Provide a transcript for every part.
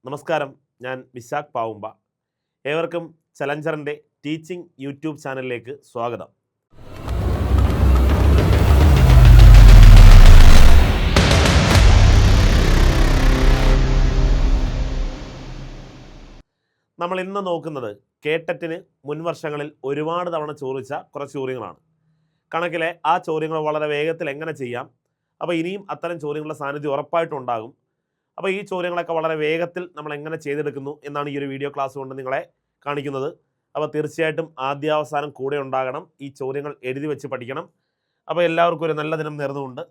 നമസ്കാരം, ഞാൻ വിശാഖ് പാവുമ്പ. ഏവർക്കും ചലഞ്ചറിൻ്റെ ടീച്ചിങ് യൂട്യൂബ് ചാനലിലേക്ക് സ്വാഗതം. നമ്മൾ ഇന്ന് നോക്കുന്നത് കേട്ടറ്റിന് മുൻവർഷങ്ങളിൽ ഒരുപാട് തവണ ചോദിച്ച കുറച്ച് ചോദ്യങ്ങളാണ്. കണക്കിലെ ആ ചോദ്യങ്ങൾ വളരെ വേഗത്തിൽ എങ്ങനെ ചെയ്യാം, അപ്പോൾ ഇനിയും അത്തരം ചോദ്യങ്ങളുടെ സാന്നിധ്യം ഉറപ്പായിട്ടും ഉണ്ടാകും. അപ്പോൾ ഈ ചോദ്യങ്ങളൊക്കെ വളരെ വേഗത്തിൽ നമ്മൾ എങ്ങനെ ചെയ്തെടുക്കുന്നു എന്നാണ് ഈ ഒരു വീഡിയോ ക്ലാസ് കൊണ്ട് നിങ്ങളെ കാണിക്കുന്നത്. അപ്പോൾ തീർച്ചയായിട്ടും ആദ്യാവസാനം കൂടെ ഉണ്ടാകണം, ഈ ചോദ്യങ്ങൾ എഴുതി വെച്ച് പഠിക്കണം. അപ്പോൾ എല്ലാവർക്കും ഒരു നല്ല ദിനം നേർന്നുകൊണ്ട്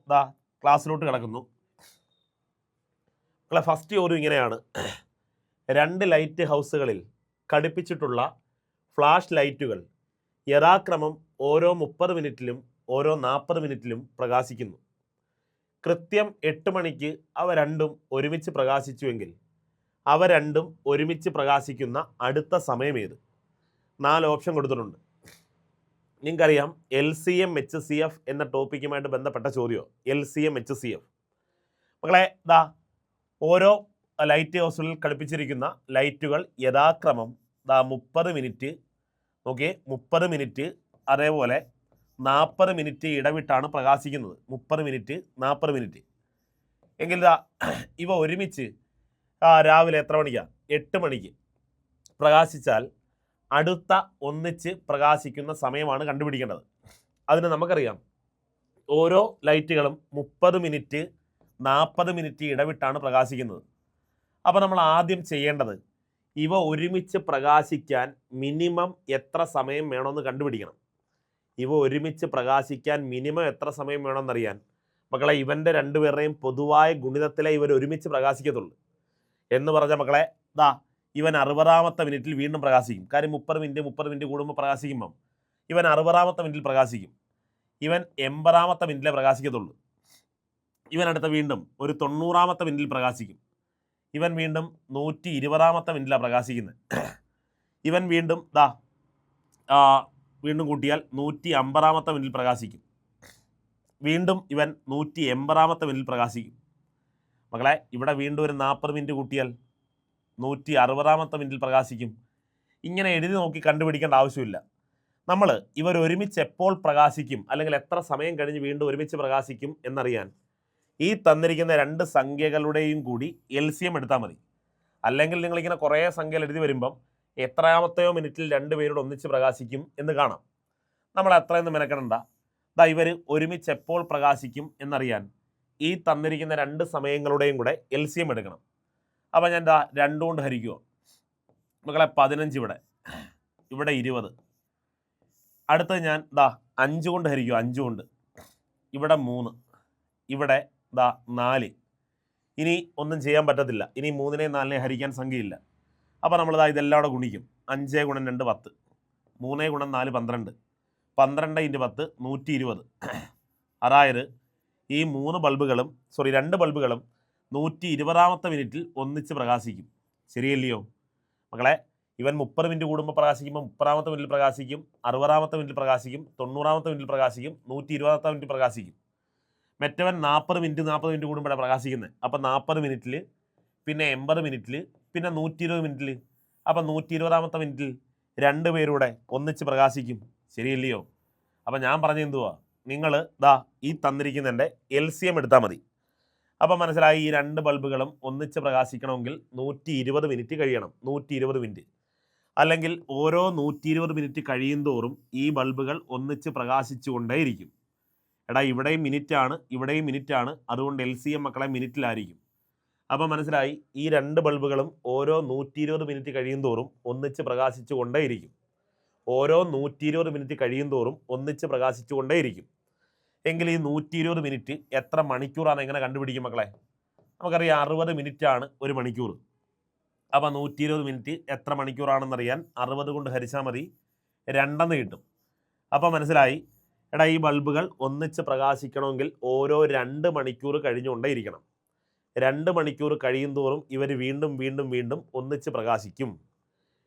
ക്ലാസ്സിലോട്ട് കിടക്കുന്നു. ഫസ്റ്റ് ചോദ്യം ഇങ്ങനെയാണ്: 2 ലൈറ്റ് ഹൗസുകളിൽ ഘടിപ്പിച്ചിട്ടുള്ള ഫ്ലാഷ് ലൈറ്റുകൾ യഥാക്രമം ഓരോ 30 മിനിറ്റിലും ഓരോ 40 മിനിറ്റിലും പ്രകാശിക്കുന്നു. കൃത്യം 8 മണിക്ക് അവ രണ്ടും ഒരുമിച്ച് പ്രകാശിച്ചുവെങ്കിൽ അവ രണ്ടും ഒരുമിച്ച് പ്രകാശിക്കുന്ന അടുത്ത സമയം ഏത്? 4 ഓപ്ഷൻ കൊടുത്തിട്ടുണ്ട്. നിങ്ങൾക്കറിയാം, LCM HCF എന്ന ടോപ്പിക്കുമായിട്ട് ബന്ധപ്പെട്ട ചോദ്യമോ LCM HCF. മക്കളെ, ഓരോ ലൈറ്റ് ഹൗസുകളിൽ ഘടിപ്പിച്ചിരിക്കുന്ന ലൈറ്റുകൾ യഥാക്രമം 30 മിനിറ്റ്, 30 മിനിറ്റ്, അതേപോലെ 40 മിനിറ്റ് ഇടവിട്ടാണ് പ്രകാശിക്കുന്നത്. 30 മിനിറ്റ്, 40 മിനിറ്റ് എങ്കിൽ ഇവ ഒരുമിച്ച് രാവിലെ എത്ര മണിക്കാണ്? 8 മണിക്ക് പ്രകാശിച്ചാൽ അടുത്ത ഒന്നിച്ച് പ്രകാശിക്കുന്ന സമയമാണ് കണ്ടുപിടിക്കേണ്ടത്. അതിന് നമുക്കറിയാം, ഓരോ ലൈറ്റുകളും 30 മിനിറ്റ് 40 മിനിറ്റ് ഇടവിട്ടാണ് പ്രകാശിക്കുന്നത്. അപ്പോൾ നമ്മൾ ആദ്യം ചെയ്യേണ്ടത് ഇവ ഒരുമിച്ച് പ്രകാശിക്കാൻ മിനിമം എത്ര സമയം വേണമെന്ന് കണ്ടുപിടിക്കണം. ഇവ ഒരുമിച്ച് പ്രകാശിക്കാൻ മിനിമം എത്ര സമയം വേണമെന്നറിയാൻ മക്കളെ, ഇവൻ്റെ രണ്ടുപേരുടെയും പൊതുവായ ഗുണിതത്തിലെ ഇവർ ഒരുമിച്ച് പ്രകാശിക്കത്തുള്ളൂ. എന്ന് പറഞ്ഞാൽ മക്കളെ, ഇവൻ 60ാമത്തെ മിനിറ്റിൽ വീണ്ടും പ്രകാശിക്കും. കാര്യം 30 മിനിറ്റ് കൂടുമ്പോൾ പ്രകാശിക്കുമ്പം ഇവൻ 60ാമത്തെ മിനിറ്റിൽ പ്രകാശിക്കും. ഇവൻ 80ാമത്തെ മിനിറ്റിലെ പ്രകാശിക്കത്തുള്ളൂ. ഇവൻ അടുത്ത വീണ്ടും ഒരു 90ാമത്തെ മിനിറ്റിൽ പ്രകാശിക്കും. ഇവൻ വീണ്ടും 120ാമത്തെ മിനിറ്റിലാണ് പ്രകാശിക്കുന്നത്. ഇവൻ വീണ്ടും വീണ്ടും കൂട്ടിയാൽ 150ാമത്തെ മിനിറ്റിൽ പ്രകാശിക്കും. വീണ്ടും ഇവൻ 180ാമത്തെ മിനിറ്റിൽ പ്രകാശിക്കും. മക്കളെ, ഇവിടെ വീണ്ടും ഒരു 40 മിനിറ്റ് കൂട്ടിയാൽ 160ാമത്തെ മിനിറ്റിൽ പ്രകാശിക്കും. ഇങ്ങനെ എഴുതി നോക്കി കണ്ടുപിടിക്കേണ്ട ആവശ്യമില്ല. നമ്മൾ ഇവർ ഒരുമിച്ച് എപ്പോൾ പ്രകാശിക്കും, അല്ലെങ്കിൽ എത്ര സമയം കഴിഞ്ഞ് വീണ്ടും ഒരുമിച്ച് പ്രകാശിക്കും എന്നറിയാൻ ഈ തന്നിരിക്കുന്ന 2 സംഖ്യകളുടെയും കൂടി LCM എടുത്താൽ മതി. അല്ലെങ്കിൽ നിങ്ങളിങ്ങനെ കുറേ സംഖ്യകൾ എഴുതി വരുമ്പം എത്രാമത്തെയോ മിനിറ്റിൽ 2 പേരോട് ഒന്നിച്ച് പ്രകാശിക്കും എന്ന് കാണാം. നമ്മൾ എത്രയെന്ന് മെനക്കെടണ്ട. ഇവർ ഒരുമിച്ച് എപ്പോൾ പ്രകാശിക്കും എന്നറിയാൻ ഈ തന്നിരിക്കുന്ന 2 സമയങ്ങളുടെയും കൂടെ LCM എടുക്കണം. അപ്പോൾ ഞാൻ 2 കൊണ്ട് ഹരിക്കുക. മക്കളെ, 15 ഇവിടെ 20. അടുത്തത് ഞാൻ 5 കൊണ്ട് ഹരിക്കുക. 5 കൊണ്ട് ഇവിടെ 3, ഇവിടെ 4. ഇനി ഒന്നും ചെയ്യാൻ പറ്റത്തില്ല. ഇനി 3നെയും 4നെയും ഹരിക്കാൻ സംഖ്യയില്ല. അപ്പോൾ നമ്മൾ ഇതെല്ലാം കൂടെ ഗുണിക്കും. 5 ഗുണം 2 10, 3 ഗുണം 4 12, 12 × 10 120. അതായത് ഈ 2 ബൾബുകളും 120ാമത്തെ മിനിറ്റിൽ ഒന്നിച്ച് പ്രകാശിക്കും. ശരിയല്ലയോ മക്കളെ? ഇവൻ 30 മിനിറ്റ് കൂടുമ്പോൾ പ്രകാശിക്കുമ്പോൾ 30ാമത്തെ മിനിറ്റിൽ പ്രകാശിക്കും, 60ാമത്തെ മിനിറ്റിൽ പ്രകാശിക്കും, 90ാമത്തെ മിനിറ്റിൽ പ്രകാശിക്കും, 120ാമത്തെ മിനിറ്റിൽ പ്രകാശിക്കും. മറ്റവൻ 40 മിനിറ്റ് കൂടുമ്പോഴാണ് പ്രകാശിക്കുന്നത്. അപ്പോൾ 40 മിനിറ്റിൽ, പിന്നെ 80 മിനിറ്റിൽ, പിന്നെ 120 മിനിറ്റിൽ. അപ്പോൾ 120ാമത്തെ മിനിറ്റിൽ 2 പേരൂടെ ഒന്നിച്ച് പ്രകാശിക്കും. ശരിയല്ലയോ? അപ്പോൾ ഞാൻ പറഞ്ഞ എന്തുവാ, നിങ്ങൾ ഈ തന്നിരിക്കുന്നതിൻ്റെ LCM എടുത്താൽ മതി. അപ്പോൾ മനസ്സിലായി, ഈ 2 ബൾബുകളും ഒന്നിച്ച് പ്രകാശിക്കണമെങ്കിൽ 120 മിനിറ്റ് കഴിയണം. 120 മിനിറ്റ്. അല്ലെങ്കിൽ ഓരോ 120 മിനിറ്റ് കഴിയും തോറും ഈ ബൾബുകൾ ഒന്നിച്ച് പ്രകാശിച്ചു കൊണ്ടേയിരിക്കും. ഇവിടെയും മിനിറ്റാണ്, ഇവിടെയും മിനിറ്റാണ്. അതുകൊണ്ട് LCM മക്കളെ മിനിറ്റിലായിരിക്കും. അപ്പോൾ മനസ്സിലായി, ഈ 2 ബൾബുകളും ഓരോ 120 മിനിറ്റ് കഴിയും തോറും ഒന്നിച്ച് പ്രകാശിച്ചു കൊണ്ടേയിരിക്കും. ഓരോ 120 മിനിറ്റ് കഴിയും തോറും ഒന്നിച്ച് പ്രകാശിച്ചു കൊണ്ടേയിരിക്കും. എങ്കിൽ ഈ 120 മിനിറ്റ് എത്ര മണിക്കൂറാണ് എങ്ങനെ കണ്ടുപിടിക്കും മക്കളെ? നമുക്കറിയാം, 60 മിനിറ്റാണ് ഒരു മണിക്കൂർ. അപ്പോൾ 120 മിനിറ്റ് എത്ര മണിക്കൂറാണെന്നറിയാൻ 60 കൊണ്ട് ഹരിച്ചാൽ മതി, 2 കിട്ടും. അപ്പോൾ മനസ്സിലായി, ഈ ബൾബുകൾ ഒന്നിച്ച് പ്രകാശിക്കണമെങ്കിൽ ഓരോ 2 മണിക്കൂർ കഴിഞ്ഞുകൊണ്ടേയിരിക്കണം. 2 മണിക്കൂർ കഴിയും തോറും ഇവർ വീണ്ടും വീണ്ടും വീണ്ടും ഒന്നിച്ച് പ്രകാശിക്കും.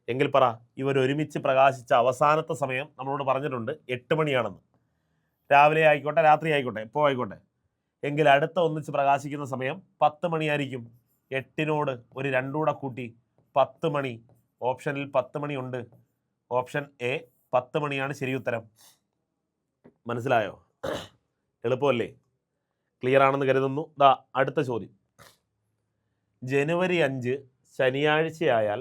എങ്കിൽ പറ, ഇവർ ഒരുമിച്ച് പ്രകാശിച്ച അവസാനത്തെ സമയം നമ്മളോട് പറഞ്ഞിട്ടുണ്ട് 8 മണിയാണെന്ന്. രാവിലെ ആയിക്കോട്ടെ, രാത്രി ആയിക്കോട്ടെ, എപ്പോൾ ആയിക്കോട്ടെ. എങ്കിൽ അടുത്ത ഒന്നിച്ച് പ്രകാശിക്കുന്ന സമയം 10 മണിയായിരിക്കും. 8നോട് ഒരു 2 കൂടെ കൂട്ടി 10 മണി. ഓപ്ഷനിൽ 10 മണി ഉണ്ട്. ഓപ്ഷൻ എ 10 മണിയാണ് ശരി ഉത്തരം. മനസ്സിലായോ? എളുപ്പമല്ലേ? ക്ലിയർ ആണെന്ന് കരുതുന്നു. ദാ അടുത്ത ചോദ്യം. ജനുവരി 5 ശനിയാഴ്ചയായാൽ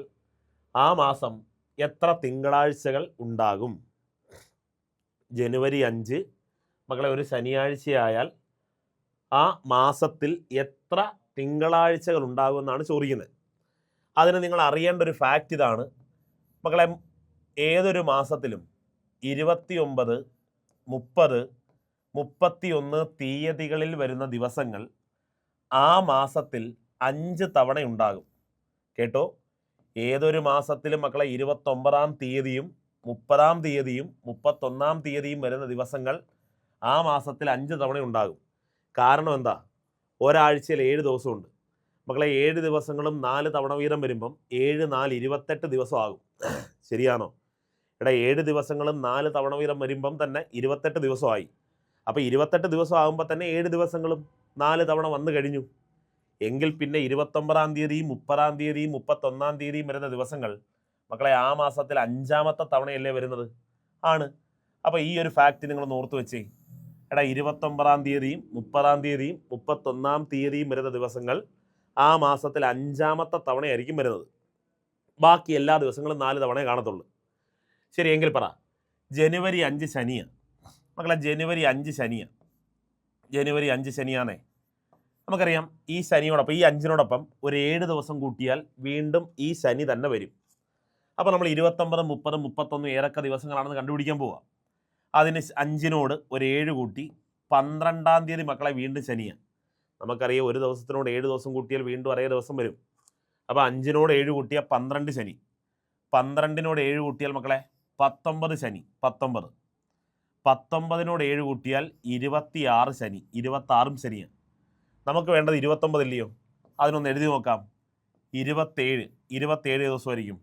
ആ മാസം എത്ര തിങ്കളാഴ്ചകൾ ഉണ്ടാകും? ജനുവരി 5 മക്കളെ ഒരു ശനിയാഴ്ചയായാൽ ആ മാസത്തിൽ എത്ര തിങ്കളാഴ്ചകൾ ഉണ്ടാകുമെന്നാണ് ചോദിക്കുന്നത്. അതിന് നിങ്ങൾ അറിയേണ്ട ഒരു ഫാക്റ്റ് ഇതാണ് മക്കളെ. ഏതൊരു മാസത്തിലും 29, 30, 31 തീയതികളിൽ വരുന്ന ദിവസങ്ങൾ ആ മാസത്തിൽ 5 തവണ ഉണ്ടാകും. കേട്ടോ, ഏതൊരു മാസത്തിലും മക്കളെ 29-ാം തീയതിയും 30-ാം തീയതിയും 31-ാം തീയതിയും വരുന്ന ദിവസങ്ങൾ ആ മാസത്തിൽ 5 തവണ ഉണ്ടാകും. കാരണം എന്താ? ഒരാഴ്ചയിൽ 7 ദിവസമുണ്ട് മക്കളെ. 7 ദിവസങ്ങളും 4 തവണ വീതം വരുമ്പം 7, 4, 28 ദിവസം ആകും. ശരിയാണോ? എടാ 7 ദിവസങ്ങളും 4 തവണ വീതം വരുമ്പം തന്നെ 28 ദിവസമായി. അപ്പോൾ 28 ദിവസം ആകുമ്പോൾ തന്നെ 7 ദിവസങ്ങളും 4 തവണ വന്നു കഴിഞ്ഞു. എങ്കിൽ പിന്നെ 29-ാം തീയതിയും 30-ാം തീയതിയും 31-ാം തീയതിയും വരുന്ന ദിവസങ്ങൾ മക്കളെ ആ മാസത്തിൽ 5-ാമത്തെ തവണയല്ലേ വരുന്നത്? ആണ്. അപ്പോൾ ഈ ഒരു ഫാക്റ്റ് നിങ്ങൾ ഓർത്ത് വെച്ചേ. എടാ 29-ാം തീയതിയും 30-ാം തീയതിയും 31-ാം തീയതിയും വരുന്ന ദിവസങ്ങൾ ആ മാസത്തിൽ 5-ാമത്തെ തവണയായിരിക്കും വരുന്നത്. ബാക്കി എല്ലാ ദിവസങ്ങളും 4 തവണയെ കാണത്തുള്ളൂ. ശരി, എങ്കിൽ പറ, ജനുവരി 5 ശനിയാണ് മക്കളെ. ജനുവരി 5 ശനിയാണ്. ജനുവരി 5 ശനിയാണേ. നമുക്കറിയാം ഈ ശനിയോടൊപ്പം ഈ 5നോടൊപ്പം ഒരു 7 ദിവസം കൂട്ടിയാൽ വീണ്ടും ഈ ശനി തന്നെ വരും. അപ്പോൾ നമ്മൾ 29, 30, 31 ഏതൊക്കെ ദിവസങ്ങളാണെന്ന് കണ്ടുപിടിക്കാൻ പോവാം. അതിന് 5നോട് ഒരു 7 കൂട്ടി 12-ാം തീയതി മക്കളെ വീണ്ടും ശനിയാണ്. നമുക്കറിയാം ഒരു ദിവസത്തിനോട് 7 ദിവസം കൂട്ടിയാൽ വീണ്ടും ഒരേ ദിവസം വരും. അപ്പോൾ 5നോട് 7 കൂട്ടിയാൽ 12 ശനി. 12നോട് 7 കൂട്ടിയാൽ മക്കളെ 19 ശനി. 19നോട് 7 കൂട്ടിയാൽ 26 ശനി. 26ഉം ശനിയാണ്. നമുക്ക് വേണ്ടത് 29 ഇല്ലയോ? അതിനൊന്ന് എഴുതി നോക്കാം. 27 ദിവസമായിരിക്കും,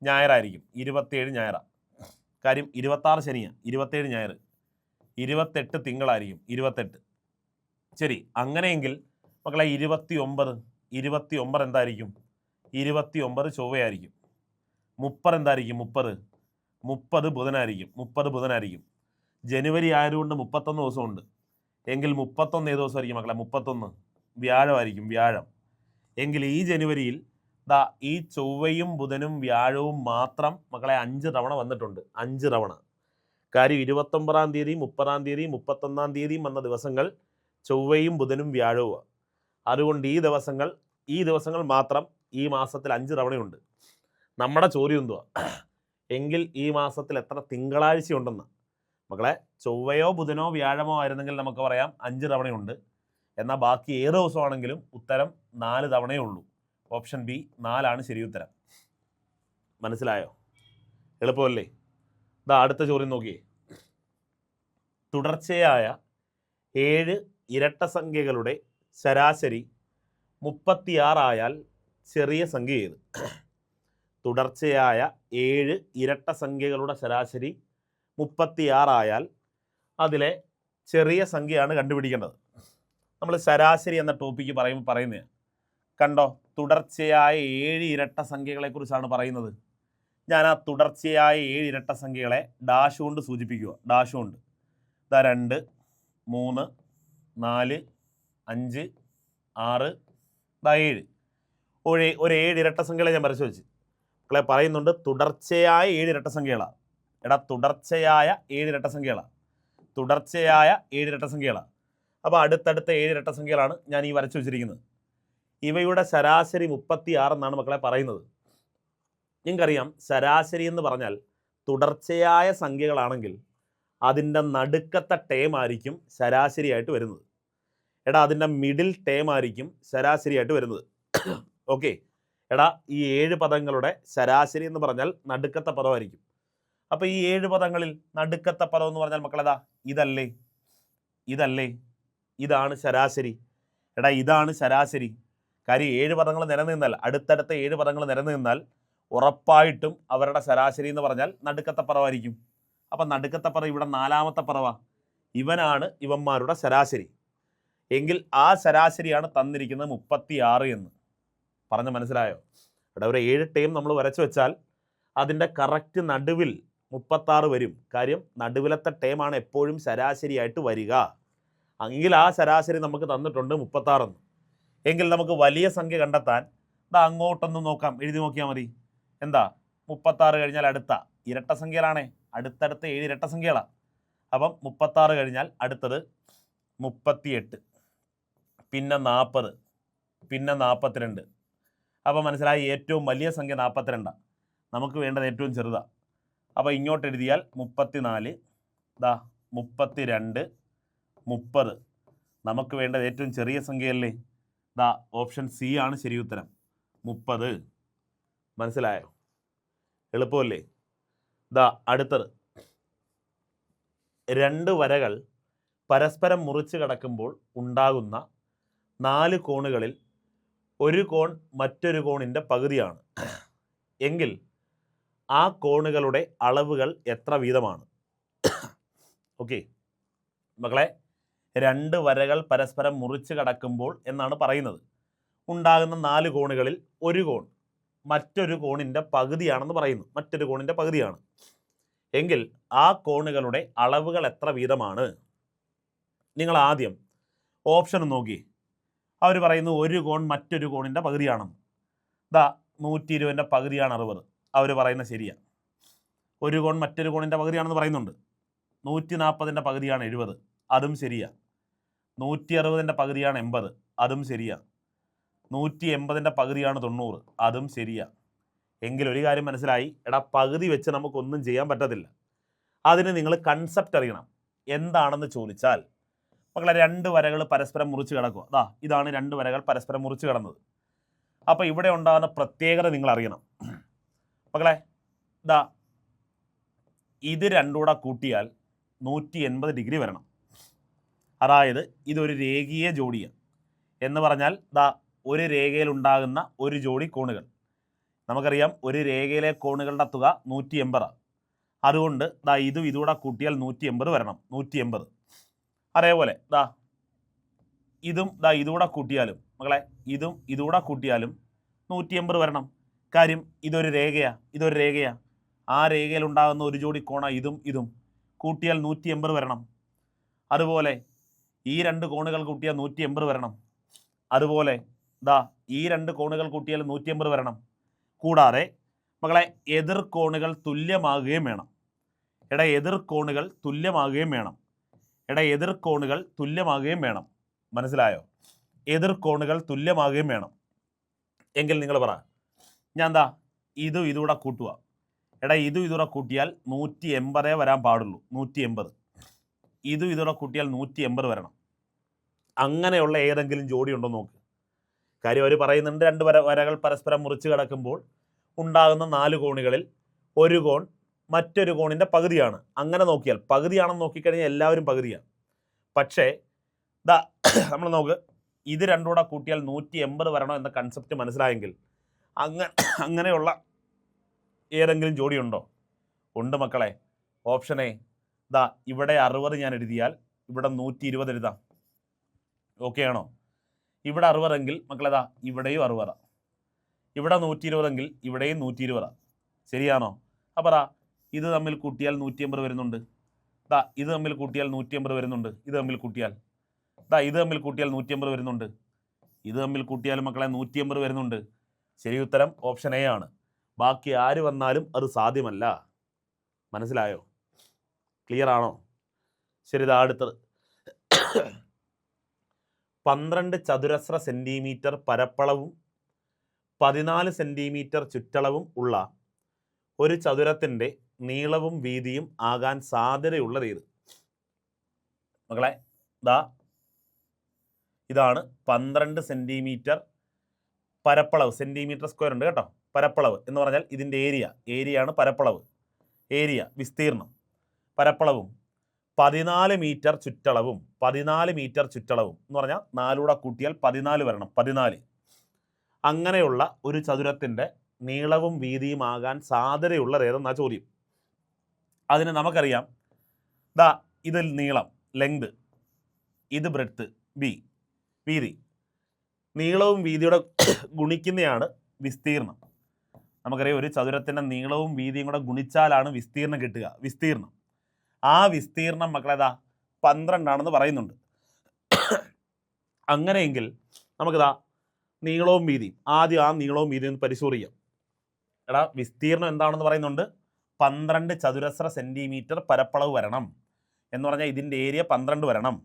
ഞായറായിരിക്കും. 27 ഞായറ. കാര്യം 26 ശനിയാണ്, 27 ഞായർ. 28 തിങ്കളായിരിക്കും. 28. ശരി, അങ്ങനെയെങ്കിൽ മക്കളെ 29 എന്തായിരിക്കും? 29 ചൊവ്വയായിരിക്കും. 30 എന്തായിരിക്കും? 30 ബുധനായിരിക്കും. ജനുവരി ആയതുകൊണ്ട് 31 ദിവസമുണ്ട്. എങ്കിൽ 31 ഏത് ദിവസമായിരിക്കും മക്കളെ? 31 വ്യാഴമായിരിക്കും. വ്യാഴം. എങ്കിൽ ഈ ജനുവരിയിൽ ദാ ഈ ചൊവ്വയും ബുധനും വ്യാഴവും മാത്രം മക്കളെ 5 തവണ വന്നിട്ടുണ്ട്. 5 തവണ. കാര്യം 29-ാം തീയതിയും 30-ാം തീയതിയും 31-ാം തീയതിയും വന്ന ദിവസങ്ങൾ ചൊവ്വയും ബുധനും വ്യാഴവും. അതുകൊണ്ട് ഈ ദിവസങ്ങൾ മാത്രം ഈ മാസത്തിൽ 5 തവണയുണ്ട്. നമ്മുടെ ചോദ്യം എന്തുവാ? എങ്കിൽ ഈ മാസത്തിൽ എത്ര തിങ്കളാഴ്ച ഉണ്ടെന്ന്. മക്കളെ ചൊവ്വയോ ബുധനോ വ്യാഴമോ ആയിരുന്നെങ്കിൽ നമുക്ക് പറയാം 5 തവണയുണ്ട്. എന്നാൽ ബാക്കി ഏത് ദിവസമാണെങ്കിലും ഉത്തരം 4 തവണയേ ഉള്ളൂ. ഓപ്ഷൻ ബി 4 ശരി ഉത്തരം. മനസ്സിലായോ? എളുപ്പമല്ലേ? ഇതാ അടുത്ത ചോദ്യം നോക്കിയേ. തുടർച്ചയായ 7 ഇരട്ട സംഖ്യകളുടെ ശരാശരി 36 ആയാൽ ചെറിയ സംഖ്യ ഏത്? തുടർച്ചയായ 7 ഇരട്ട സംഖ്യകളുടെ ശരാശരി 36 ആയാൽ അതിലെ ചെറിയ സംഖ്യയാണ് കണ്ടുപിടിക്കേണ്ടത്. നമ്മൾ ശരാശരി എന്ന ടോപ്പിക്ക് പറയുന്നത് കണ്ടോ. തുടർച്ചയായ 7 ഇരട്ട സംഖ്യകളെക്കുറിച്ചാണ് പറയുന്നത്. ഞാൻ ആ തുടർച്ചയായ 7 ഇരട്ട സംഖ്യകളെ ഡാഷ് കൊണ്ട് സൂചിപ്പിക്കുക. ഡാഷ് കൊണ്ട്. ഇതാ 2, 3, 4, 5, 6, 7. ഒരു 7 ഇരട്ട സംഖ്യകളെ ഞാൻ വരച്ചു വെച്ച് മക്കളെ പറയുന്നുണ്ട്. തുടർച്ചയായ 7 ഇരട്ട സംഖ്യകളാണ്. എടാ തുടർച്ചയായ 7 ഇരട്ട സംഖ്യകളാണ്. തുടർച്ചയായ 7 ഇരട്ട സംഖ്യകളാണ്. അപ്പോൾ അടുത്തടുത്ത 7 ഇരട്ട സംഖ്യകളാണ് ഞാൻ ഈ വരച്ചു വെച്ചിരിക്കുന്നത്. ഇവയുടെ ശരാശരി 36 എന്നാണ് മക്കളെ പറയുന്നത്. നിങ്ങൾക്കറിയാം ശരാശരി എന്ന് പറഞ്ഞാൽ തുടർച്ചയായ സംഖ്യകളാണെങ്കിൽ അതിൻ്റെ നടുക്കത്തെ ടേം ആയിരിക്കും ശരാശരിയായിട്ട് വരുന്നത്. എടാ അതിൻ്റെ മിഡിൽ ടേം ആയിരിക്കും ശരാശരിയായിട്ട് വരുന്നത്. ഓക്കെ. എടാ ഈ 7 പദങ്ങളുടെ ശരാശരി എന്ന് പറഞ്ഞാൽ നടുക്കത്തെ പദമായിരിക്കും. അപ്പോൾ ഈ 7 പദങ്ങളിൽ നടുക്കത്തെ പദം എന്ന് പറഞ്ഞാൽ മക്കളെതാ ഇതല്ലേ? ഇതാണ് ശരാശരി. എടാ ഇതാണ് ശരാശരി. കാര്യം 7 പദങ്ങൾ നിലനിന്നാൽ, അടുത്തടുത്ത 7 പദങ്ങൾ നിലനിന്നാൽ ഉറപ്പായിട്ടും അവരുടെ ശരാശരി എന്ന് പറഞ്ഞാൽ നടുക്കത്തെ പദമായിരിക്കും. അപ്പം നടുക്കത്തെ പദം ഇവിടെ 4-ാമത്തെ പദമാണ്. ഇവനാണ് ഇവന്മാരുടെ ശരാശരി. എങ്കിൽ ആ ശരാശരിയാണ് തന്നിരിക്കുന്നത് 36 എന്ന്. പറഞ്ഞ് മനസ്സിലായോ? ഇവിടെ ഒരു 7 ടേം നമ്മൾ വരച്ചു വെച്ചാൽ അതിൻ്റെ കറക്റ്റ് നടുവിൽ 36 വരും. കാര്യം നടുവിലത്തെ ടേമാണ് എപ്പോഴും ശരാശരിയായിട്ട് വരിക. എങ്കിൽ ആ ശരാശരി നമുക്ക് തന്നിട്ടുണ്ട് 36 എന്ന്. എങ്കിൽ നമുക്ക് വലിയ സംഖ്യ കണ്ടെത്താൻ അങ്ങോട്ടൊന്ന് നോക്കാം, എഴുതി നോക്കിയാൽ മതി. എന്താ 36 കഴിഞ്ഞാൽ അടുത്ത ഇരട്ട സംഖ്യകളാണേ, അടുത്തടുത്ത 7 ഇരട്ട സംഖ്യകളാണ്. അപ്പം 36 കഴിഞ്ഞാൽ അടുത്തത് 38, പിന്നെ 40, പിന്നെ 42. അപ്പോൾ മനസ്സിലായി, ഏറ്റവും വലിയ സംഖ്യ 42. നമുക്ക് വേണ്ടത് ഏറ്റവും ചെറുതാണ്. അപ്പോൾ ഇങ്ങോട്ട് എഴുതിയാൽ 34, 32, 30. നമുക്ക് വേണ്ടത് ഏറ്റവും ചെറിയ സംഖ്യയല്ലേ? ഓപ്ഷൻ സി ആണ് ശരി ഉത്തരം, 30. മനസ്സിലായോ? എളുപ്പമല്ലേ? അടുത്തത് 2 വരകൾ പരസ്പരം മുറിച്ച് കടക്കുമ്പോൾ ഉണ്ടാകുന്ന 4 കോണുകളിൽ ഒരു കോൺ മറ്റൊരു കോണിൻ്റെ പകുതിയാണ് എങ്കിൽ ആ കോണുകളുടെ അളവുകൾ എത്ര വീതമാണ്? ഓക്കെ മക്കളെ, 2 വരകൾ പരസ്പരം മുറിച്ച് കടക്കുമ്പോൾ എന്നാണ് പറയുന്നത്. ഉണ്ടാകുന്ന 4 കോണുകളിൽ ഒരു കോൺ മറ്റൊരു കോണിൻ്റെ പകുതിയാണെന്ന് പറയുന്നു, മറ്റൊരു കോണിൻ്റെ പകുതിയാണ് എങ്കിൽ ആ കോണുകളുടെ അളവുകൾ എത്ര വീതമാണ്? നിങ്ങൾ ആദ്യം ഓപ്ഷൻ നോക്കി. അവർ പറയുന്നു ഒരു കോൺ മറ്റൊരു കോണിൻ്റെ പകുതിയാണെന്ന്. 120ൻ്റെ പകുതിയാണ് 60. അവർ പറയുന്നത് ശരിയാണ്. ഒരു കോൺ മറ്റൊരു കോണിൻ്റെ പകുതിയാണെന്ന് പറയുന്നുണ്ട്. 140ൻ്റെ പകുതിയാണ് 70. അതും ശരിയാണ്. 160ൻ്റെ പകുതിയാണ് 80. അതും ശരിയാണ്. 180ൻ്റെ പകുതിയാണ് 90. അതും ശരിയാണ്. എങ്കിൽ ഒരു കാര്യം മനസ്സിലായി, പകുതി വെച്ച് നമുക്കൊന്നും ചെയ്യാൻ പറ്റത്തില്ല. അതിന് നിങ്ങൾ കൺസെപ്റ്റ് അറിയണം. എന്താണെന്ന് ചോദിച്ചാൽ മക്കളെ, 2 വരകൾ പരസ്പരം മുറിച്ച് കിടക്കുക. ഇതാണ് 2 വരകൾ പരസ്പരം മുറിച്ച് കിടന്നത്. അപ്പോൾ ഇവിടെ ഉണ്ടാകുന്ന പ്രത്യേകത നിങ്ങൾ അറിയണം മക്കളെ. ഇത് രണ്ടും കൂടെ കൂട്ടിയാൽ 180 ഡിഗ്രി വരണം. അതായത് ഇതൊരു രേഖീയ ജോഡിയാണ് എന്ന് പറഞ്ഞാൽ ഒരു രേഖയിൽ ഉണ്ടാകുന്ന ഒരു ജോഡി കോണുകൾ. നമുക്കറിയാം ഒരു രേഖയിലെ കോണുകളുടെ തുക 180. അതുകൊണ്ട് ഇതും ഇതുകൂടെ കൂട്ടിയാൽ 180 വരണം, 180. അതേപോലെ ഇതും ഇതുകൂടെ കൂട്ടിയാലും മക്കളെ, ഇതും ഇതുകൂടെ കൂട്ടിയാലും 180 വരണം. കാര്യം ഇതൊരു രേഖയാണ്, ആ രേഖയിൽ ഉണ്ടാകുന്ന ഒരു ജോഡി കോണ ഇതും ഇതും കൂട്ടിയാൽ 180 വരണം. അതുപോലെ ഈ 2 കോണുകൾ കൂട്ടിയാൽ 180 വരണം. അതുപോലെ ഈ 2 കോണുകൾ കൂട്ടിയാൽ 180 വരണം. കൂടാതെ മക്കളെ എതിർ കോണുകൾ തുല്യമാകുകയും വേണം. എതിർ കോണുകൾ തുല്യമാകുകയും വേണം. എതിർ കോണുകൾ തുല്യമാകുകയും വേണം. മനസ്സിലായോ? എതിർ കോണുകൾ തുല്യമാകുകയും വേണം. എങ്കിൽ നിങ്ങൾ പറ, ഞാൻ ഇതും ഇതുകൂടെ കൂട്ടുക. ഇതും ഇതുകൂടെ കൂട്ടിയാൽ 180 വരാൻ പാടുള്ളൂ, 180. ഇതും ഇതുകൂടെ കൂട്ടിയാൽ 180 വരണം. അങ്ങനെയുള്ള ഏതെങ്കിലും ജോഡി ഉണ്ടോ നോക്ക്. കാര്യം അവർ പറയുന്നുണ്ട് 2 വരകൾ പരസ്പരം മുറിച്ച് കിടക്കുമ്പോൾ ഉണ്ടാകുന്ന 4 കോണുകളിൽ ഒരു കോൺ മറ്റൊരു കോണിൻ്റെ പകുതിയാണ്. അങ്ങനെ നോക്കിയാൽ പകുതിയാണെന്ന് നോക്കിക്കഴിഞ്ഞാൽ എല്ലാവരും പകുതിയാണ്. പക്ഷേ നമ്മൾ നോക്ക്, ഇത് രണ്ടും കൂടെ കൂട്ടിയാൽ 180 വരണോ എന്ന കൺസെപ്റ്റ് മനസ്സിലായെങ്കിൽ അങ്ങനെയുള്ള ഏതെങ്കിലും ജോഡി ഉണ്ടോ? ഉണ്ട് മക്കളെ. Option A. ഇവിടെ 60 ഞാൻ എഴുതിയാൽ ഇവിടെ 120 എഴുതാം. ഓക്കെ ആണോ? ഇവിടെ 60 എങ്കിൽ മക്കളെ ഇവിടെയും 60. ഇവിടെ 120 എങ്കിൽ ഇവിടെയും 120. ശരിയാണോ? അപ്പോൾ ഇത് തമ്മിൽ കൂട്ടിയാൽ 180 വരുന്നുണ്ട്. ഇത് തമ്മിൽ കൂട്ടിയാൽ 180 വരുന്നുണ്ട്. ഇത് തമ്മിൽ കൂട്ടിയാൽ ഇത് തമ്മിൽ കൂട്ടിയാൽ 180 വരുന്നുണ്ട്. ഇത് തമ്മിൽ കൂട്ടിയാൽ മക്കളെ 180 വരുന്നുണ്ട്. ശരി ഉത്തരം ഓപ്ഷൻ എ ആണ്. ബാക്കി ആര് വന്നാലും അത് സാധ്യമല്ല. മനസ്സിലായോ? ക്ലിയർ ആണോ? ശരി, അടുത്തത് 12 ചതുരശ്ര സെൻറ്റിമീറ്റർ പരപ്പളവും 14 സെൻറ്റിമീറ്റർ ചുറ്റളവും ഉള്ള ഒരു ചതുരത്തിൻ്റെ നീളവും വീതിയും ആകാൻ സാധ്യതയുള്ളത് ഏത്? മക്കളെ ഇതാണ് 12 സെൻറ്റിമീറ്റർ പരപ്പളവ്. സെൻറ്റിമീറ്റർ സ്ക്വയർ ഉണ്ട് കേട്ടോ. പരപ്പളവ് എന്ന് പറഞ്ഞാൽ ഇതിൻ്റെ ഏരിയയാണ് പരപ്പളവ്. ഏരിയ വിസ്തീർണം. പരപ്പളവും 14 മീറ്റർ ചുറ്റളവും. 14 മീറ്റർ ചുറ്റളവും എന്ന് പറഞ്ഞാൽ 4 കൂടെ കൂട്ടിയാൽ 14 വരണം. 14. അങ്ങനെയുള്ള ഒരു ചതുരത്തിൻ്റെ നീളവും വീതിയും ആകാൻ സാധ്യതയുള്ളത് ഏതെന്നാ ചോദ്യം. അതിന് നമുക്കറിയാം ഇതിൽ നീളം ലെങ്ത്, ഇത് ബ്രെഡ്ത്ത് ബി, വീതി. നീളവും വീതിയുടെ ഗുണിക്കുന്നതാണ് വിസ്തീർണം. നമുക്കറിയാം ഒരു ചതുരത്തിൻ്റെ നീളവും വീതിയും കൂടെ ഗുണിച്ചാലാണ് വിസ്തീർണം കിട്ടുക. വിസ്തീർണം, ആ വിസ്തീർണം മക്കളേതാ 12 പറയുന്നുണ്ട്. അങ്ങനെയെങ്കിൽ നമുക്കിതാ നീളവും വീതിയും, ആദ്യം ആ നീളവും വീതിയും ഒന്ന് പരിശോധിക്കാം. എടാ വിസ്തീർണം എന്താണെന്ന് പറയുന്നുണ്ട്, 12 ചതുരശ്ര സെൻറ്റിമീറ്റർ പരപ്പളവ് വരണം എന്ന് പറഞ്ഞാൽ ഇതിൻ്റെ ഏരിയ 12 വരണം.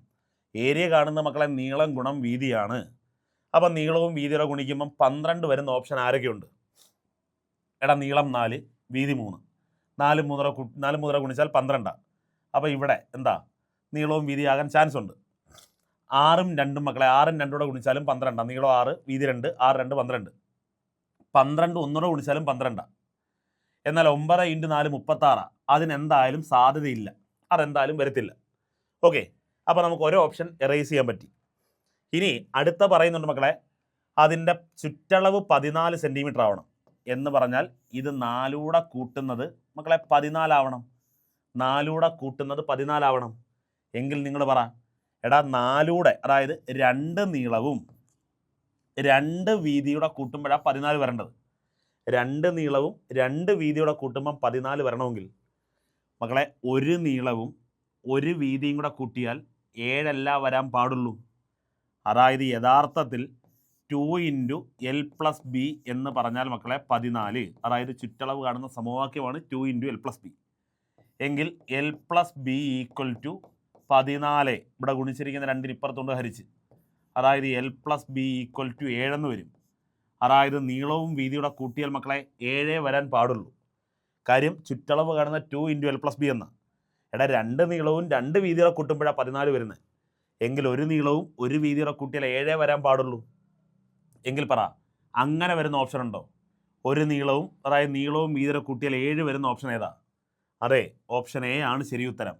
ഏരിയ കാണുന്ന മക്കളെ നീളം ഗുണം വീതിയാണ്. അപ്പം നീളവും വീതിയുടെ ഗുണിക്കുമ്പം 12 വരുന്ന ഓപ്ഷൻ ആരൊക്കെയുണ്ട്? എടാ നീളം 4, വീതി 3, 4 മുതല ഗുണിച്ചാൽ 12. അപ്പോൾ ഇവിടെ എന്താ നീളവും വീതിയാകാൻ ചാൻസ് ഉണ്ട്. 6ഉം 2ഉം മക്കളെ 6ഉം 2 ഗുണിച്ചാലും 12. നീളം 6, വീതി 2, 6 2 12. 12 1 ഗുണിച്ചാലും 12. എന്നാൽ 9 × 4 36. അതിനെന്തായാലും സാധ്യതയില്ല, അതെന്തായാലും വരത്തില്ല. ഓക്കെ, അപ്പോൾ നമുക്ക് ഒരു ഓപ്ഷൻ എറേസ് ചെയ്യാൻ പറ്റി. ഇനി അടുത്ത പറയുന്നുണ്ട് മക്കളെ, അതിൻ്റെ ചുറ്റളവ് 14 സെൻറ്റിമീറ്റർ ആവണം എന്ന് പറഞ്ഞാൽ ഇത് 4 കൂട്ടുന്നത് മക്കളെ 14 ആവണം. 4 കൂട്ടുന്നത് 14 ആവണം. എങ്കിൽ നിങ്ങൾ പറ, എടാ 4 അതായത് 2 നീളവും 2 വീതിയുടെ കൂട്ടുമ്പോഴാണ് 14 വരേണ്ടത്. 2 നീളവും 2 വീതിയുടെ കൂട്ടുമ്പം 14 വരണമെങ്കിൽ മക്കളെ 1 നീളവും 1 വീതിയും കൂടെ കൂട്ടിയാൽ 7 വരാൻ പാടുള്ളൂ. അതായത് യഥാർത്ഥത്തിൽ 2 × L+B എന്ന് പറഞ്ഞാൽ മക്കളെ 14. അതായത് ചുറ്റളവ് കാണുന്ന സമവാക്യമാണ് 2 × L+B. എങ്കിൽ L+B = 14. ഇവിടെ ഗുണിച്ചിരിക്കുന്ന 2 ഇപ്പുറത്തുകൊണ്ട് ഹരിച്ച്, അതായത് L+B = 7 എന്ന് വരും. അതായത് നീളവും വീതിയുടെ കൂട്ടിയാൽ മക്കളെ 7 വരാൻ പാടുള്ളൂ. കാര്യം ചുറ്റളവ് കാണുന്ന 2 × L+B എന്ന. എടാ 2 നീളവും 2 വീതിയുടെ കൂട്ടുമ്പോഴാണ് 14 വരുന്നത്. എങ്കിൽ 1 നീളവും 1 വീതിയുടെ കൂട്ടിയാൽ 7 വരാൻ പാടുള്ളൂ. എങ്കിൽ പറ, അങ്ങനെ വരുന്ന ഓപ്ഷൻ ഉണ്ടോ? 1 നീളവും അതായത് നീളവും വീതിയുടെ കൂട്ടിയാൽ 7 വരുന്ന ഓപ്ഷൻ ഏതാ? അതെ, ഓപ്ഷൻ എ ആണ് ശരി ഉത്തരം.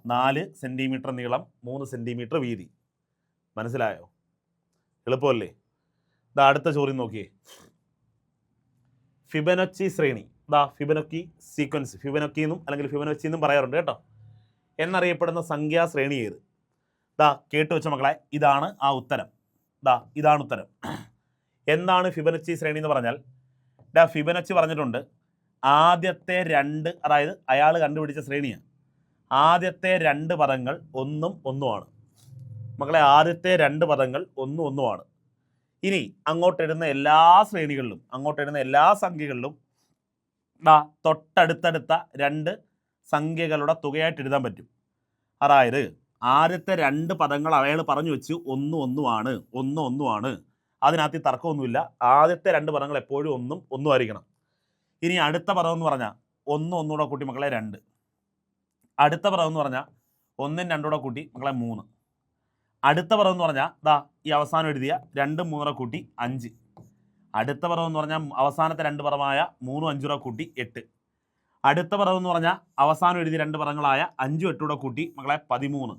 4 സെൻറ്റിമീറ്റർ നീളം, 3 സെൻറ്റിമീറ്റർ വീതി. മനസ്സിലായോ? എളുപ്പമല്ലേ? അടുത്ത ചോദ്യം നോക്കിയേ. ഫിബൊനാച്ചി ശ്രേണി, ഫിബൊനാച്ചി സീക്വൻസ്, ഫിബൊനാച്ചി എന്നും അല്ലെങ്കിൽ ഫിബൊനാച്ചി എന്നും പറയാറുണ്ട് കേട്ടോ, എന്നറിയപ്പെടുന്ന സംഖ്യാശ്രേണി ഏത്? കേട്ടു വെച്ച മക്കളെ, ഇതാണ് ആ ഉത്തരം. ഇതാണ് ഉത്തരം. എന്താണ് ഫിബൊനാച്ചി ശ്രേണി എന്ന് പറഞ്ഞാൽ? ഫിബൊനാച്ചി പറഞ്ഞിട്ടുണ്ട് ആദ്യത്തെ 2, അതായത് അയാൾ കണ്ടുപിടിച്ച ശ്രേണിയാണ്. ആദ്യത്തെ 2 പദങ്ങൾ 1 ഉം 1 ആണ് മക്കളെ. ആദ്യത്തെ 2 പദങ്ങൾ 1 ഉം 1 ആണ്. ഇനി അങ്ങോട്ടിടുന്ന എല്ലാ ശ്രേണികളിലും, അങ്ങോട്ടിടുന്ന എല്ലാ സംഖ്യകളിലും തൊട്ടടുത്തടുത്ത 2 സംഖ്യകളുടെ തുകയായിട്ട് എഴുതാൻ പറ്റും. അതായത് ആദ്യത്തെ 2 പദങ്ങൾ അയാൾ പറഞ്ഞു വെച്ചു 1 1 ആണ്, 1 1 ആണ്. അതിനകത്ത് തർക്കമൊന്നുമില്ല. ആദ്യത്തെ 2 പദങ്ങൾ എപ്പോഴും 1 1 ആയിരിക്കണം. ഇനി അടുത്ത പദം എന്ന് പറഞ്ഞാൽ 1 1 കൂടെ കൂട്ടി മക്കളെ 2. അടുത്ത പദം എന്ന് പറഞ്ഞാൽ 1 2 കൂടെ കൂട്ടി മക്കളെ 3. അടുത്ത പദം എന്ന് പറഞ്ഞാൽ ഈ അവസാനം എഴുതിയ 2 3 കൂട്ടി 5. അടുത്ത പദം എന്ന് പറഞ്ഞാൽ അവസാനത്തെ 2 പദമായ 3 5 കൂട്ടി 8. അടുത്ത പദം എന്ന് പറഞ്ഞാൽ അവസാനം എഴുതിയ 2 പദങ്ങളായ 5 8 കൂട്ടി മക്കളെ 13.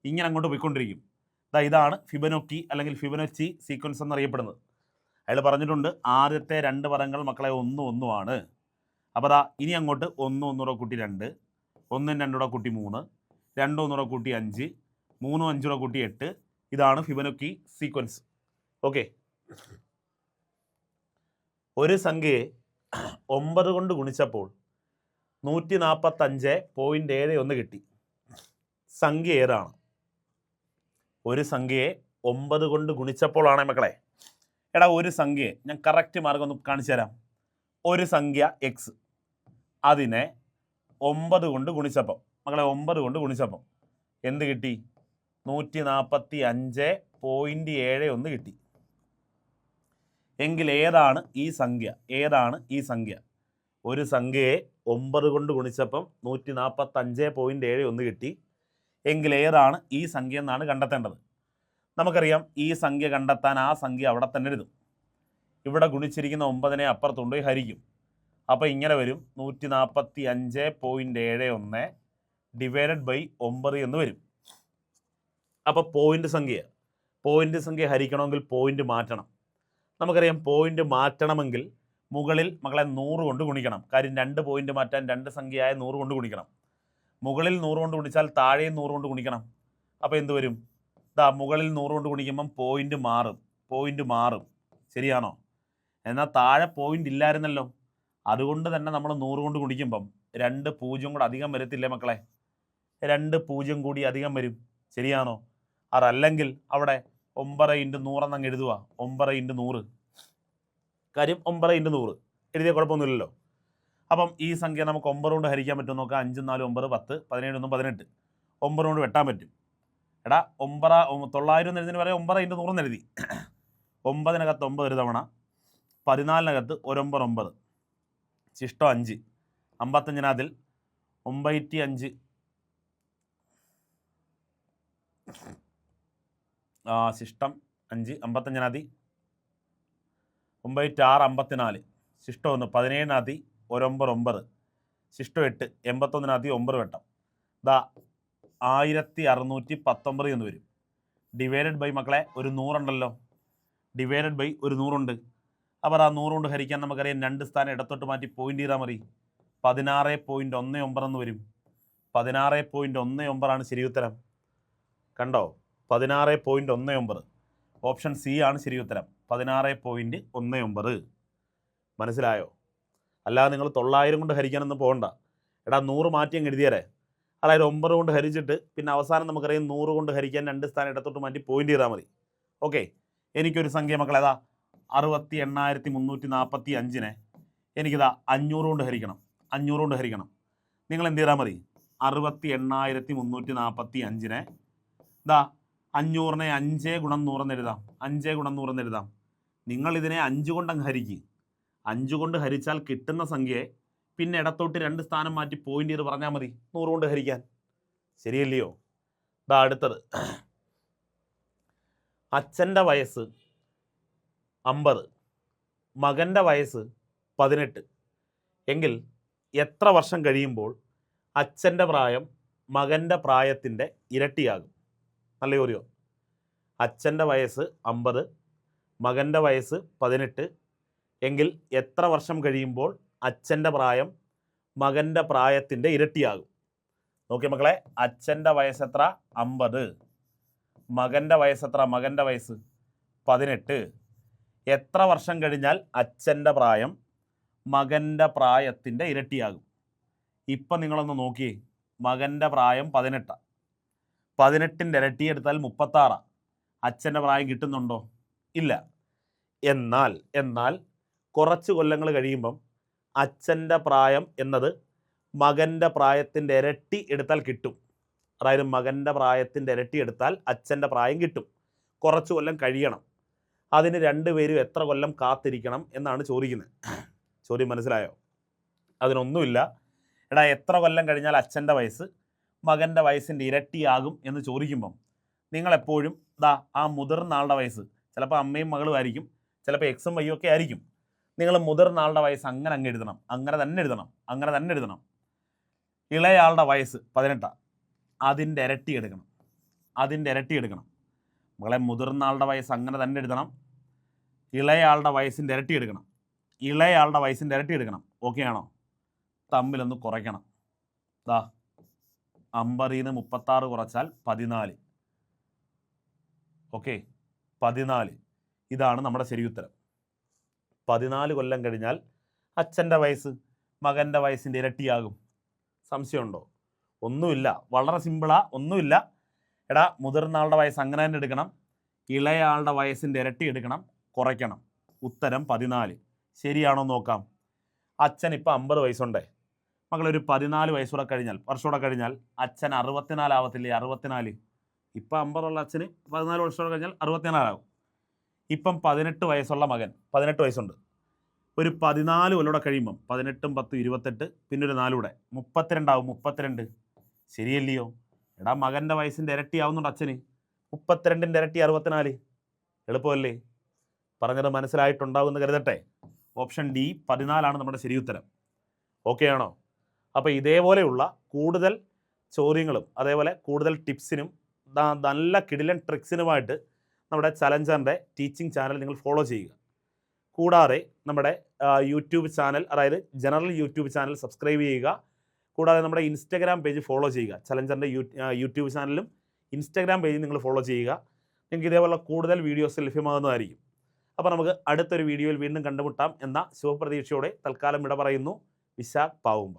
ഇങ്ങനെ അങ്ങോട്ട് പോയിക്കൊണ്ടിരിക്കും. ഇതാണ് ഫിബൊനാച്ചി അല്ലെങ്കിൽ ഫിബൊനാച്ചി സീക്വൻസ് എന്നറിയപ്പെടുന്നത്. അയാൾ പറഞ്ഞിട്ടുണ്ട് ആദ്യത്തെ 2 പദങ്ങൾ മക്കളെ 1 1 ആണ്. അപ്പോൾ ഇനി അങ്ങോട്ട് 1 1 കൂട്ടി 2, 1 2 കൂട്ടി 3, 2 1 കൂട്ടി 5, 3 5 കൂട്ടി 8. ഇതാണ് ഫിബൊനാച്ചി സീക്വൻസ്. ഓക്കെ, ഒരു സംഖ്യയെ 9 കൊണ്ട് ഗുണിച്ചപ്പോൾ 145.71 കിട്ടി. സംഖ്യ ഏതാണ്? ഒരു സംഖ്യയെ 9 കൊണ്ട് ഗുണിച്ചപ്പോഴാണ് മക്കളെ. എടാ ഒരു സംഖ്യയെ ഞാൻ കറക്റ്റ് മാർഗം ഒന്ന് കാണിച്ചു തരാം. ഒരു സംഖ്യ എക്സ്, അതിനെ 9 കൊണ്ട് ഗുണിച്ചപ്പം മക്കളെ 9 കൊണ്ട് ഗുണിച്ചപ്പം എന്ത് കിട്ടി? 145.71 കിട്ടി. എങ്കിൽ ഏതാണ് ഈ സംഖ്യ? ഏതാണ് ഈ സംഖ്യ? ഒരു സംഖ്യയെ 9 കൊണ്ട് ഗുണിച്ചപ്പം 145.71 കിട്ടി. എങ്കിൽ ഏതാണ് ഈ സംഖ്യ എന്നാണ് കണ്ടെത്തേണ്ടത്. നമുക്കറിയാം ഈ സംഖ്യ കണ്ടെത്താൻ ആ സംഖ്യ അവിടെ തന്നെ എഴുതും. ഇവിടെ ഗുണിച്ചിരിക്കുന്ന 9നെ അപ്പുറത്തുകൊണ്ട് ഹരിക്കും. അപ്പോൾ ഇങ്ങനെ വരും 145.71 ഡിവൈഡഡ് ബൈ 9 എന്ന് വരും. അപ്പോൾ പോയിൻ്റ് സംഖ്യ ഹരിക്കണമെങ്കിൽ പോയിൻ്റ് മാറ്റണം. നമുക്കറിയാം പോയിൻ്റ് മാറ്റണമെങ്കിൽ മുകളിൽ മക്കളെ 100 കൊണ്ട് ഗുണിക്കണം. കാര്യം 2 പോയിൻ്റ് മാറ്റാൻ 2 സംഖ്യയായ 100 കൊണ്ട് ഗുണിക്കണം. മുകളിൽ 100 കൊണ്ട് ഗുണിച്ചാൽ താഴെയും 100 കൊണ്ട് ഗുണിക്കണം. അപ്പോൾ എന്ത് വരും? മുകളിൽ 100 കൊണ്ട് ഗുണിക്കുമ്പം പോയിൻ്റ് മാറും. പോയിന്റ് മാറും. ശരിയാണോ? എന്നാൽ താഴെ പോയിന്റ് ഇല്ലായിരുന്നല്ലോ. അതുകൊണ്ട് തന്നെ നമ്മൾ 100 കൊണ്ട് ഗുണിക്കുമ്പം 2 0 കൂടെ അധികം വരത്തില്ലേ മക്കളെ? 2 0 കൂടി അധികം വരും. ശരിയാണോ? അതല്ലെങ്കിൽ അവിടെ 9 × 100 എന്നങ്ങ് എഴുതുക. 9 × 100 കാര്യം 9 × 100 എഴുതിയ കുഴപ്പമൊന്നുമില്ലല്ലോ. അപ്പം ഈ സംഖ്യ നമുക്ക് 9 കൊണ്ട് ഹരിക്കാൻ പറ്റും നോക്കാം. 5 4 9 10 17 1 18 9 കൊണ്ട് വെട്ടാൻ പറ്റും. എടാ 900 എന്ന് എഴുതുന്നതിന് പറയാം 9 × 100 എന്ന് എഴുതി. 9-നകത്ത് 9 ഒരു തവണ, 14-നകത്ത് 1 9 9, ശിഷ്ടം 5, 55-നകത്തിൽ 95, ശിഷ്ടം 5, 55-നകത്ത് 96 54, ശിഷ്ടം 1, 17-നകത്ത് 1 9 9, ശിഷ്ടം 8, 81-നകത്ത് 9 വെട്ടം. ഇതാ 1619 എന്ന് വരും. ഡിവൈഡഡ് ബൈ മക്കളെ ഒരു 100 ഉണ്ടല്ലോ, ഡിവൈഡഡ് ബൈ ഒരു 100 ഉണ്ട്. അപ്പോൾ ആ 100 കൊണ്ട് ഹരിക്കാൻ നമുക്കറിയാം 2 സ്ഥാനം ഇടത്തോട്ട് മാറ്റി പോയിന്റ് ചെയ്താൽ മതി. 16.19 എന്ന് വരും. 16.19 ആണ് ശരി ഉത്തരം. കണ്ടോ? 16.19. ഓപ്ഷൻ സി ആണ് ശരി ഉത്തരം. 16.19. മനസ്സിലായോ? അല്ലാതെ നിങ്ങൾ 900 കൊണ്ട് ഹരിക്കാനൊന്നും പോകണ്ട. എടാ 100 മാറ്റി അങ്ങ് എഴുതിയേരെ. അതായത് 9 കൊണ്ട് ഹരിച്ചിട്ട് പിന്നെ അവസാനം നമുക്കറിയാം 100 കൊണ്ട് ഹരിക്കാൻ 2 സ്ഥാനം ഇടത്തോട്ട് മാറ്റി പോയിന്റ് ചെയ്താൽ മതി. ഓക്കെ, എനിക്കൊരു സംഖ്യ മക്കളെ ഏതാ 68,345-നെ എനിക്കിതാ 500 കൊണ്ട് ഹരിക്കണം. 500 കൊണ്ട് ഹരിക്കണം. നിങ്ങൾ എന്ത് ചെയ്താൽ മതി? 68,345-നെ ഇതാ 500-നെ 5 × 100 എന്ന് എഴുതാം. 5 × 100 എന്ന് എഴുതാം. നിങ്ങളിതിനെ 5 കൊണ്ട് അങ്ങ് ഹരിക്കുക. 5 കൊണ്ട് ഹരിച്ചാൽ കിട്ടുന്ന സംഖ്യയെ പിന്നെ ഇടത്തോട്ട് 2 സ്ഥാനം മാറ്റി പോയിന്റ് ചെയ്ത് പറഞ്ഞാൽ മതി 100 കൊണ്ട് ഹരിക്കാൻ. ശരിയല്ലയോ? ഇതാ അടുത്തത്. അച്ഛൻ്റെ വയസ്സ് 50, മകൻ്റെ വയസ്സ് 18 എങ്കിൽ എത്ര വർഷം കഴിയുമ്പോൾ അച്ഛൻ്റെ പ്രായം മകൻ്റെ പ്രായത്തിൻ്റെ ഇരട്ടിയാകും? നല്ല ചോദ്യം. അച്ഛൻ്റെ വയസ്സ് 50, മകൻ്റെ വയസ്സ് 18 എങ്കിൽ എത്ര വർഷം കഴിയുമ്പോൾ അച്ഛൻ്റെ പ്രായം മകൻ്റെ പ്രായത്തിൻ്റെ ഇരട്ടിയാകും? നോക്കിയ മക്കളെ, അച്ഛൻ്റെ വയസ്സ് എത്ര? 50. മകൻ്റെ വയസ്സ് എത്ര? മകൻ്റെ വയസ്സ് 18. എത്ര വർഷം കഴിഞ്ഞാൽ അച്ഛൻ്റെ പ്രായം മകൻ്റെ പ്രായത്തിൻ്റെ ഇരട്ടിയാകും? ഇപ്പം നിങ്ങളൊന്ന് നോക്കിയേ. മകൻ്റെ പ്രായം 18. 18-ൻ്റെ ഇരട്ടി എടുത്താൽ 36. അച്ഛൻ്റെ പ്രായം കിട്ടുന്നുണ്ടോ? ഇല്ല. എന്നാൽ കുറച്ച് കൊല്ലങ്ങൾ കഴിയുമ്പം അച്ഛൻ്റെ പ്രായം എന്നത് മകൻ്റെ പ്രായത്തിൻ്റെ ഇരട്ടി എടുത്താൽ കിട്ടും. അതായത് മകൻ്റെ പ്രായത്തിൻ്റെ ഇരട്ടി എടുത്താൽ അച്ഛൻ്റെ പ്രായം കിട്ടും. കുറച്ച് കൊല്ലം കഴിയണം. അതിന് രണ്ടുപേരും എത്ര കൊല്ലം കാത്തിരിക്കണം എന്നാണ് ചോദിക്കുന്നത്. ചോദ്യം മനസ്സിലായോ? അതിനൊന്നുമില്ല. എടാ എത്ര കൊല്ലം കഴിഞ്ഞാൽ അച്ഛൻ്റെ വയസ്സ് മകൻ്റെ വയസ്സിൻ്റെ ഇരട്ടിയാകും എന്ന് ചോദിക്കുമ്പം നിങ്ങളെപ്പോഴും ആ മുതിർന്ന ആളുടെ വയസ്സ്, ചിലപ്പോൾ അമ്മയും മകളും ആയിരിക്കും, ചിലപ്പോൾ എക്സും വൈയും ഒക്കെ ആയിരിക്കും. നിങ്ങൾ മുതിർന്ന ആളുടെ വയസ്സ് അങ്ങനെ അങ്ങ് എഴുതണം. അങ്ങനെ തന്നെ എഴുതണം. ഇളയാളുടെ വയസ്സ് 18, അതിൻ്റെ ഇരട്ടി എടുക്കണം. മകളെ മുതിർന്ന ആളുടെ വയസ്സ് അങ്ങനെ തന്നെ എഴുതണം. ഇളയാളുടെ വയസ്സിൻ്റെ ഇരട്ടി എടുക്കണം. ഓക്കെ ആണോ? തമ്മിലൊന്ന് കുറയ്ക്കണം. 50-ന് 36 കുറച്ചാൽ 14. ഓക്കെ, 14. ഇതാണ് നമ്മുടെ ശരി ഉത്തരം. 14 കൊല്ലം കഴിഞ്ഞാൽ അച്ഛൻ്റെ വയസ്സ് മകൻ്റെ വയസ്സിൻ്റെ ഇരട്ടിയാകും. സംശയമുണ്ടോ? ഒന്നുമില്ല. വളരെ സിമ്പിളാ. ഒന്നുമില്ല. എടാ മുതിർന്ന ആളുടെ വയസ്സ് അങ്ങനെ തന്നെ എടുക്കണം. ഇളയാളുടെ വയസ്സിൻ്റെ ഇരട്ടി എടുക്കണം, കുറയ്ക്കണം. ഉത്തരം 14. ശരിയാണോ നോക്കാം. അച്ഛൻ ഇപ്പം 50 വയസ്സുണ്ടേ. മകളൊരു 14 വർഷമൂടെ കഴിഞ്ഞാൽ അച്ഛൻ 64 ആവത്തില്ലേ? 64. ഇപ്പം 50 ഉള്ള അച്ഛന് 14 വർഷമൂടെ കഴിഞ്ഞാൽ 64 ആകും. ഇപ്പം 18 വയസ്സുള്ള മകൻ 18 വയസ്സുണ്ട്. ഒരു 14 കൊല്ലൂടെ കഴിയുമ്പം 18 10 28 പിന്നെ ഒരു 4 കൂടെ 32 ആവും. 32. ശരിയല്ലയോ? എടാ മകൻ്റെ വയസ്സിൻ്റെ ഇരട്ടി ആവുന്നുണ്ട് അച്ഛന്. 32-ൻ്റെ ഇരട്ടി 64. എളുപ്പമല്ലേ? പറഞ്ഞത് മനസ്സിലായിട്ടുണ്ടാവുമെന്ന് കരുതട്ടെ. ഓപ്ഷൻ ഡി 14 നമ്മുടെ ശരി ഉത്തരം. ഓക്കെ ആണോ? അപ്പോൾ ഇതേപോലെയുള്ള കൂടുതൽ ചോദ്യങ്ങളും അതേപോലെ കൂടുതൽ ടിപ്സിനും നല്ല കിടിലൻ ട്രിക്സിനുമായിട്ട് നമ്മുടെ ചലഞ്ചറിൻ്റെ ടീച്ചിങ് ചാനൽ നിങ്ങൾ ഫോളോ ചെയ്യുക. കൂടാതെ നമ്മുടെ യൂട്യൂബ് ചാനൽ, അതായത് ജനറൽ യൂട്യൂബ് ചാനൽ സബ്സ്ക്രൈബ് ചെയ്യുക. കൂടാതെ നമ്മുടെ ഇൻസ്റ്റഗ്രാം പേജ് ഫോളോ ചെയ്യുക. ചലഞ്ചറിൻ്റെ യൂട്യൂബ് ചാനലും ഇൻസ്റ്റഗ്രാം പേജും നിങ്ങൾ ഫോളോ ചെയ്യുക. നിങ്ങൾക്ക് ഇതേപോലെ കൂടുതൽ വീഡിയോസ് ലഭ്യമാകുന്നതായിരിക്കും. അപ്പോൾ നമുക്ക് അടുത്തൊരു വീഡിയോയിൽ വീണ്ടും കണ്ടുമുട്ടാം എന്ന ശുഭപ്രതീക്ഷയോടെ തൽക്കാലം വിട പറയുന്നു. വിശാഖ് പാവുമ്പ.